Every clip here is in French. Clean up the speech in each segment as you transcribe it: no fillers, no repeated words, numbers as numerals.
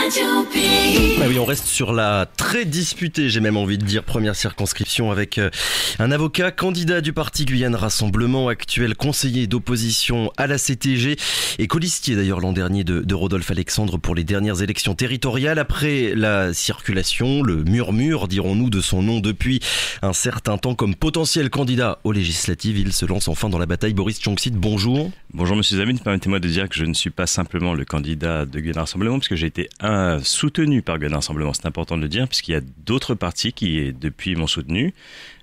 Ah oui, on reste sur la très disputée, j'ai même envie de dire, première circonscription avec un avocat candidat du parti Guyane Rassemblement, actuel conseiller d'opposition à la CTG et colistier d'ailleurs l'an dernier de Rodolphe Alexandre pour les dernières élections territoriales. Après la circulation, le murmure, dirons-nous, de son nom depuis un certain temps comme potentiel candidat aux législatives, il se lance enfin dans la bataille. Boris Tchonksit, bonjour. Bonjour Monsieur Zamine, permettez-moi de dire que je ne suis pas simplement le candidat de Guyane Rassemblement, parce que j'ai été soutenu par Guyane Rassemblement, c'est important de le dire, puisqu'il y a d'autres partis qui, depuis, m'ont soutenu.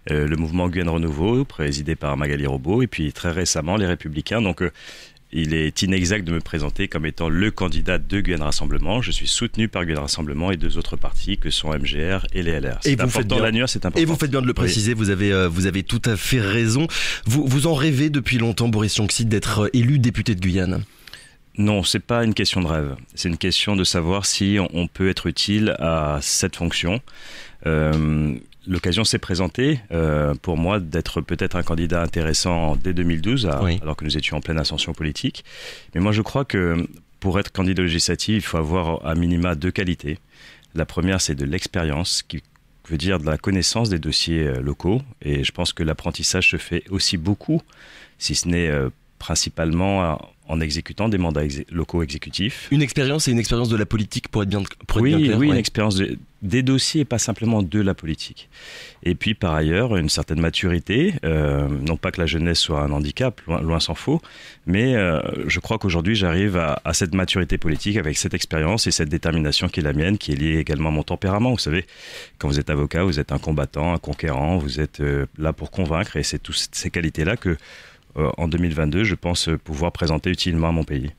Le mouvement Guyane Renouveau, présidé par Magali Robot, et puis très récemment les Républicains. Donc il est inexact de me présenter comme étant le candidat de Guyane Rassemblement. Je suis soutenu par Guyane Rassemblement et deux autres partis que sont MGR et les LR. C'est important, la nuance est importante. Et vous faites bien de le préciser, oui. Vous avez tout à fait raison. Vous en rêvez depuis longtemps, Boris Tchonksit, d'être élu député de Guyane ? Non, c'est pas une question de rêve. C'est une question de savoir si on peut être utile à cette fonction. L'occasion s'est présentée pour moi d'être peut-être un candidat intéressant dès 2012, alors que nous étions en pleine ascension politique. Mais moi, je crois que pour être candidat législatif, il faut avoir à minima deux qualités. La première, c'est de l'expérience, qui veut dire de la connaissance des dossiers locaux. Et je pense que l'apprentissage se fait aussi beaucoup, si ce n'est principalement en exécutant des mandats locaux exécutifs. Une expérience, c'est une expérience de la politique pour être bien clair. Oui, une expérience des dossiers et pas simplement de la politique. Et puis par ailleurs, une certaine maturité, non pas que la jeunesse soit un handicap, loin s'en faut, mais je crois qu'aujourd'hui j'arrive à cette maturité politique avec cette expérience et cette détermination qui est la mienne, qui est liée également à mon tempérament. Vous savez, quand vous êtes avocat, vous êtes un combattant, un conquérant, vous êtes là pour convaincre et c'est toutes ces qualités-là que en 2022, je pense pouvoir présenter utilement à mon pays.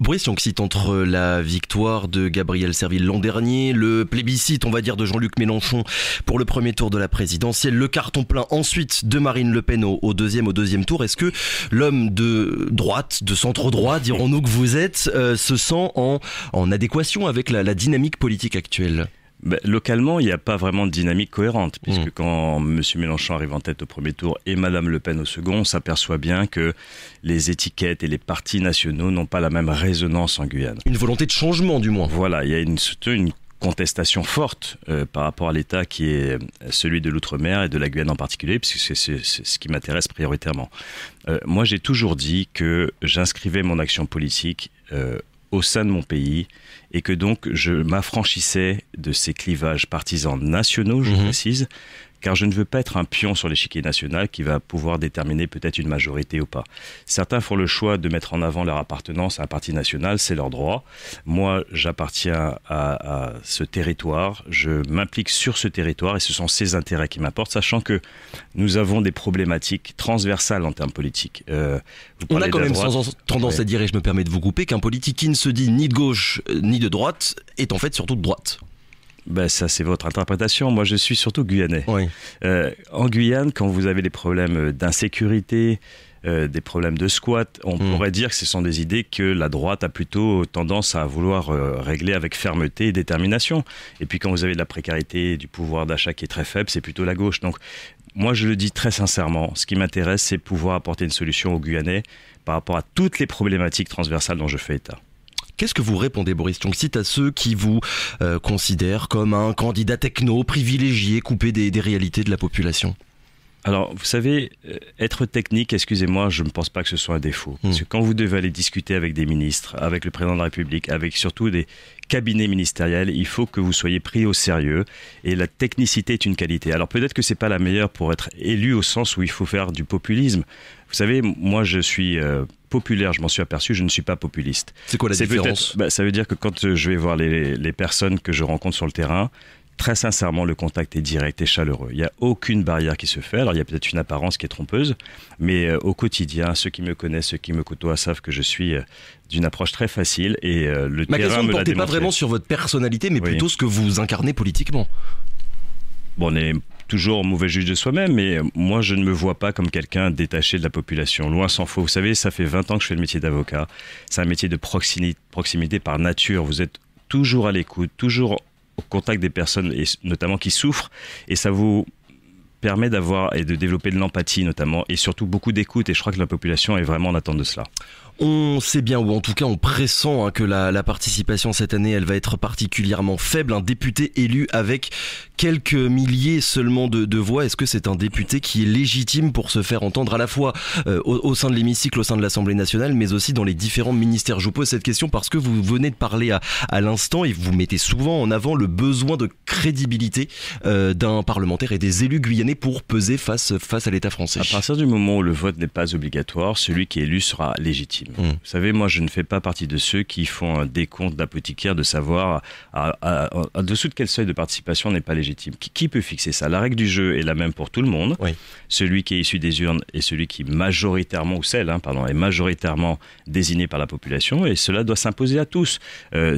Boris Tchonksit, entre la victoire de Gabriel Serville l'an dernier, le plébiscite, on va dire, de Jean-Luc Mélenchon pour le premier tour de la présidentielle, le carton plein ensuite de Marine Le Pen au deuxième tour, est-ce que l'homme de droite, de centre-droit, dirons-nous que vous êtes, se sent en adéquation avec la dynamique politique actuelle ? Localement, il n'y a pas vraiment de dynamique cohérente, puisque quand M. Mélenchon arrive en tête au premier tour et Mme Le Pen au second, on s'aperçoit bien que les étiquettes et les partis nationaux n'ont pas la même résonance en Guyane. Une volonté de changement, du moins. Voilà, il y a une contestation forte par rapport à l'État qui est celui de l'Outre-mer et de la Guyane en particulier, puisque c'est ce qui m'intéresse prioritairement. Moi, j'ai toujours dit que j'inscrivais mon action politique au sein de mon pays et que donc je m'affranchissais de ces clivages partisans nationaux, je précise, car je ne veux pas être un pion sur l'échiquier national qui va pouvoir déterminer peut-être une majorité ou pas. Certains font le choix de mettre en avant leur appartenance à un parti national, c'est leur droit. Moi, j'appartiens à ce territoire, je m'implique sur ce territoire et ce sont ces intérêts qui m'importent, sachant que nous avons des problématiques transversales en termes politiques. On a quand même tendance à dire, et je me permets de vous couper, qu'un politique qui ne se dit ni de gauche ni de droite est en fait surtout de droite. Ça, c'est votre interprétation. Moi, je suis surtout guyanais. Oui. En Guyane, quand vous avez des problèmes d'insécurité, des problèmes de squat, on pourrait dire que ce sont des idées que la droite a plutôt tendance à vouloir régler avec fermeté et détermination. Et puis quand vous avez de la précarité, du pouvoir d'achat qui est très faible, c'est plutôt la gauche. Donc moi, je le dis très sincèrement, ce qui m'intéresse, c'est pouvoir apporter une solution aux Guyanais par rapport à toutes les problématiques transversales dont je fais état. Qu'est-ce que vous répondez, Boris Tchonksit, à ceux qui vous considèrent comme un candidat techno, privilégié, coupé des réalités de la population ? Alors, vous savez, être technique, excusez-moi, je ne pense pas que ce soit un défaut. Parce que quand vous devez aller discuter avec des ministres, avec le président de la République, avec surtout des cabinets ministériels, il faut que vous soyez pris au sérieux. Et la technicité est une qualité. Alors peut-être que c'est pas la meilleure pour être élu au sens où il faut faire du populisme. Vous savez, moi je suis populaire, je m'en suis aperçu, je ne suis pas populiste. C'est quoi la différence ? Ça veut dire que quand je vais voir les personnes que je rencontre sur le terrain, très sincèrement, le contact est direct et chaleureux. Il n'y a aucune barrière qui se fait. Alors, il y a peut-être une apparence qui est trompeuse, mais au quotidien, ceux qui me connaissent, ceux qui me côtoient savent que je suis d'une approche très facile et le Ma terrain question me ne l'a portait démontré. pas vraiment sur votre personnalité, mais plutôt ce que vous incarnez politiquement. Bon, on est toujours mauvais juge de soi-même, mais moi, je ne me vois pas comme quelqu'un détaché de la population. Loin s'en faut. Vous savez, ça fait 20 ans que je fais le métier d'avocat. C'est un métier de proximité par nature. Vous êtes toujours à l'écoute, toujours au contact des personnes, et notamment qui souffrent, et ça vous permet d'avoir et de développer de l'empathie notamment, et surtout beaucoup d'écoute, et je crois que la population est vraiment en attente de cela. On sait bien, ou en tout cas on pressent que la participation cette année, elle va être particulièrement faible. Un député élu avec quelques milliers seulement de voix, est-ce que c'est un député qui est légitime pour se faire entendre à la fois au sein de l'hémicycle, au sein de l'Assemblée nationale, mais aussi dans les différents ministères? Je vous pose cette question parce que vous venez de parler à l'instant et vous mettez souvent en avant le besoin de crédibilité d'un parlementaire et des élus guyanais pour peser face à l'État français. À partir du moment où le vote n'est pas obligatoire, celui qui est élu sera légitime. Vous savez, moi je ne fais pas partie de ceux qui font un décompte d'apothicaire de savoir en dessous de quel seuil de participation n'est pas légitime. Qui peut fixer ça? La règle du jeu est la même pour tout le monde. Oui. Celui qui est issu des urnes est celui qui majoritairement, ou celle, est majoritairement désigné par la population, et cela doit s'imposer à tous.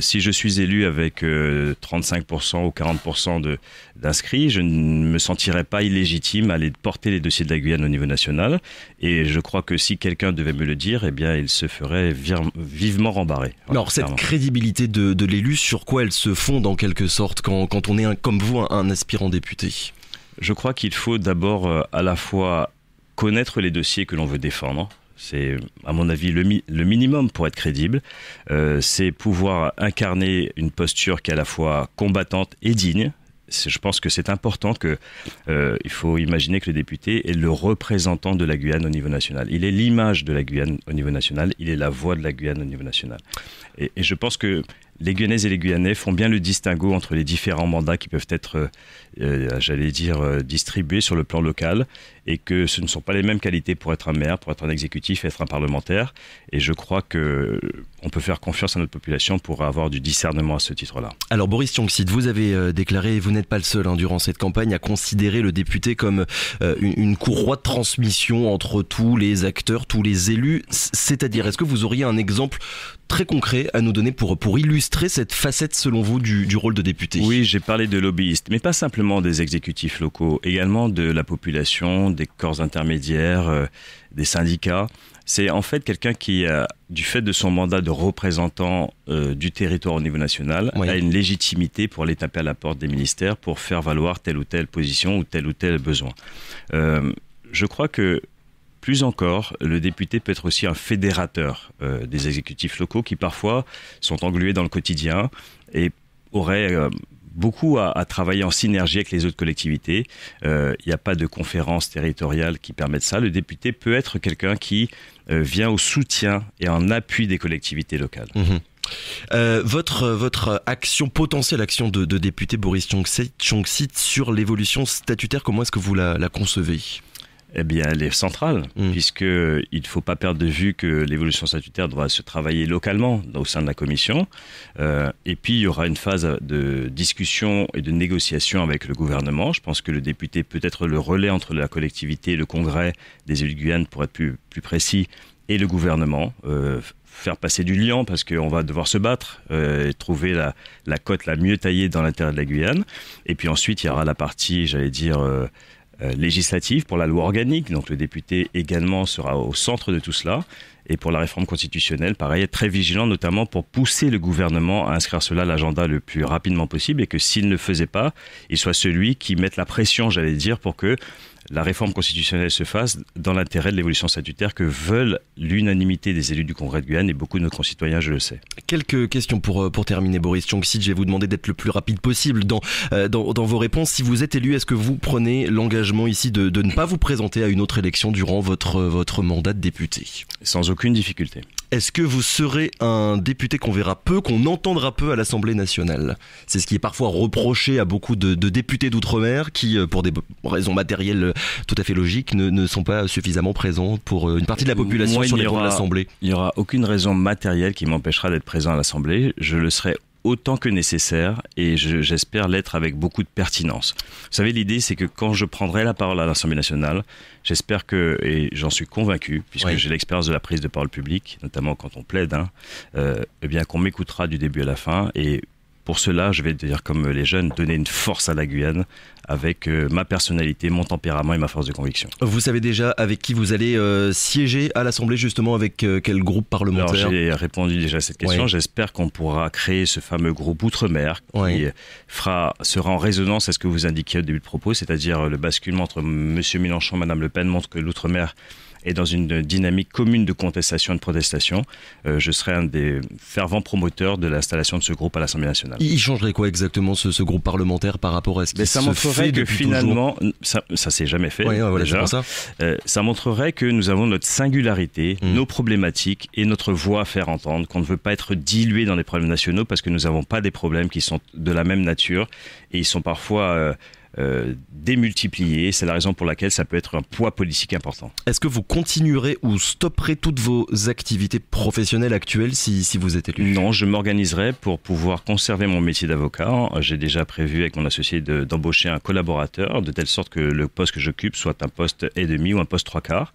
Si je suis élu avec 35% ou 40% d'inscrits, je ne me sentirais pas illégitime à aller porter les dossiers de la Guyane au niveau national, et je crois que si quelqu'un devait me le dire, eh bien il se ferait vivement rembarrer. Alors cette crédibilité de l'élu, sur quoi elle se fonde en quelque sorte quand on est comme vous un aspirant député? Je crois qu'il faut d'abord à la fois connaître les dossiers que l'on veut défendre. C'est, à mon avis, le minimum pour être crédible. C'est pouvoir incarner une posture qui est à la fois combattante et digne. Je pense que c'est important il faut imaginer que le député est le représentant de la Guyane au niveau national. Il est l'image de la Guyane au niveau national, il est la voix de la Guyane au niveau national. Et je pense que les Guyanaises et les Guyanais font bien le distinguo entre les différents mandats qui peuvent être, distribués sur le plan local, et que ce ne sont pas les mêmes qualités pour être un maire, pour être un exécutif et être un parlementaire. Et je crois qu'on peut faire confiance à notre population pour avoir du discernement à ce titre-là. Alors Boris Tionxit, vous avez déclaré, et vous n'êtes pas le seul durant cette campagne, à considérer le député comme une courroie de transmission entre tous les acteurs, tous les élus. C'est-à-dire, est-ce que vous auriez un exemple très concret à nous donner pour illustrer cette facette, selon vous, du rôle de député? Oui, j'ai parlé de lobbyistes, mais pas simplement des exécutifs locaux, également de la population, des corps intermédiaires, des syndicats. C'est en fait quelqu'un qui, du fait de son mandat de représentant du territoire au niveau national, a une légitimité pour aller taper à la porte des ministères pour faire valoir telle ou telle position ou tel besoin. Je crois que plus encore, le député peut être aussi un fédérateur des exécutifs locaux qui parfois sont englués dans le quotidien et auraient beaucoup à travailler en synergie avec les autres collectivités. Il n'y a pas de conférence territoriale qui permette ça. Le député peut être quelqu'un qui vient au soutien et en appui des collectivités locales. Votre potentielle action de député Boris Tionxit sur l'évolution statutaire, comment est-ce que vous la concevez ? Eh bien, elle est centrale, puisqu'il ne faut pas perdre de vue que l'évolution statutaire doit se travailler localement au sein de la commission. Et puis, il y aura une phase de discussion et de négociation avec le gouvernement. Je pense que le député peut être le relais entre la collectivité, le congrès des élus de Guyane, pour être plus précis, et le gouvernement. Faire passer du liant, parce qu'on va devoir se battre et trouver la cote la mieux taillée dans l'intérêt de la Guyane. Et puis ensuite, il y aura la partie, législative pour la loi organique, donc le député également sera au centre de tout cela. Et pour la réforme constitutionnelle, pareil, être très vigilant, notamment pour pousser le gouvernement à inscrire cela à l'agenda le plus rapidement possible, et que s'il ne le faisait pas, il soit celui qui mette la pression, pour que la réforme constitutionnelle se fasse dans l'intérêt de l'évolution statutaire que veulent l'unanimité des élus du Congrès de Guyane et beaucoup de nos concitoyens, je le sais. Quelques questions pour terminer, Boris Tionxit. Je vais vous demander d'être le plus rapide possible dans vos réponses. Si vous êtes élu, est-ce que vous prenez l'engagement ici de ne pas vous présenter à une autre élection durant votre mandat de député ? Sans aucune difficulté. Est-ce que vous serez un député qu'on verra peu, qu'on entendra peu à l'Assemblée nationale ? C'est ce qui est parfois reproché à beaucoup de députés d'outre-mer qui, pour des raisons matérielles tout à fait logiques, ne sont pas suffisamment présents pour une partie de la population sur les bancs de l'Assemblée. Il n'y aura aucune raison matérielle qui m'empêchera d'être présent à l'Assemblée. Je le serai autant que nécessaire, et j'espère l'être avec beaucoup de pertinence. Vous savez, l'idée, c'est que quand je prendrai la parole à l'Assemblée nationale, j'espère et j'en suis convaincu, puisque j'ai l'expérience de la prise de parole publique, notamment quand on plaide, qu'on m'écoutera du début à la fin. Et pour cela, je vais dire comme les jeunes, donner une force à la Guyane avec ma personnalité, mon tempérament et ma force de conviction. Vous savez déjà avec qui vous allez siéger à l'Assemblée, justement, avec quel groupe parlementaire ? Alors, j'ai répondu déjà à cette question. J'espère qu'on pourra créer ce fameux groupe Outre-mer qui sera en résonance à ce que vous indiquiez au début de propos, c'est-à-dire le basculement entre M. Mélenchon et Mme Le Pen montre que l'Outre-mer et dans une dynamique commune de contestation et de protestation, je serai un des fervents promoteurs de l'installation de ce groupe à l'Assemblée nationale. Il changerait quoi exactement ce groupe parlementaire par rapport à ce qui se fait depuis toujours ? Ça montrerait que finalement, ça s'est jamais fait. Ouais, voilà, déjà. Ça montrerait que nous avons notre singularité, nos problématiques et notre voix à faire entendre, qu'on ne veut pas être dilué dans les problèmes nationaux parce que nous n'avons pas des problèmes qui sont de la même nature et ils sont parfois démultipliés. C'est la raison pour laquelle ça peut être un poids politique important. Est-ce que vous continuerez ou stopperez toutes vos activités professionnelles actuelles si vous êtes élu ? Non, je m'organiserai pour pouvoir conserver mon métier d'avocat. J'ai déjà prévu avec mon associé d'embaucher un collaborateur de telle sorte que le poste que j'occupe soit un poste et demi ou un poste 3/4.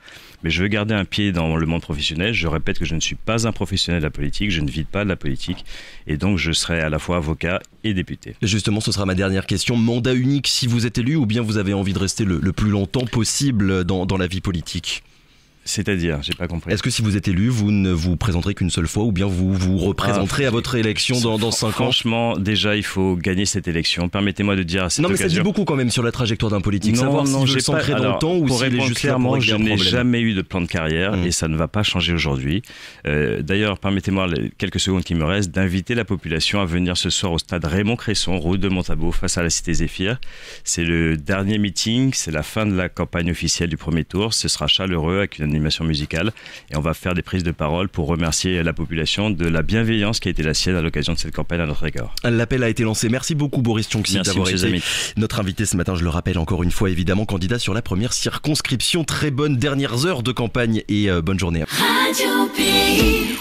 Mais je veux garder un pied dans le monde professionnel. Je répète que je ne suis pas un professionnel de la politique, je ne vis pas de la politique et donc je serai à la fois avocat et député. Justement, ce sera ma dernière question. Mandat unique si vous êtes élu ou bien vous avez envie de rester le plus longtemps possible dans la vie politique ? C'est-à-dire, j'ai pas compris. Est-ce que si vous êtes élu, vous ne vous présenterez qu'une seule fois ou bien vous vous représenterez à votre élection dans 5 ans ? Franchement, déjà, il faut gagner cette élection. Permettez-moi de dire à cette occasion... Non, mais ça dit beaucoup quand même sur la trajectoire d'un politique. Savoir s'il veut s'ancrer dans le temps ou s'il est juste clairement, là pour régler un problème. je n'ai jamais eu de plan de carrière et ça ne va pas changer aujourd'hui. D'ailleurs, permettez-moi, les quelques secondes qui me restent, d'inviter la population à venir ce soir au stade Raymond Cresson, route de Montabault, face à la Cité Zéphyr. C'est le dernier meeting, c'est la fin de la campagne officielle du premier tour. Ce sera chaleureux avec une animation musicale. Et on va faire des prises de parole pour remercier la population de la bienveillance qui a été la sienne à l'occasion de cette campagne à notre égard. L'appel a été lancé. Merci beaucoup Boris Tchonksit d'avoir été notre invité ce matin. Je le rappelle encore une fois, évidemment, candidat sur la première circonscription. Très bonne dernières heures de campagne et bonne journée. Radio Pays.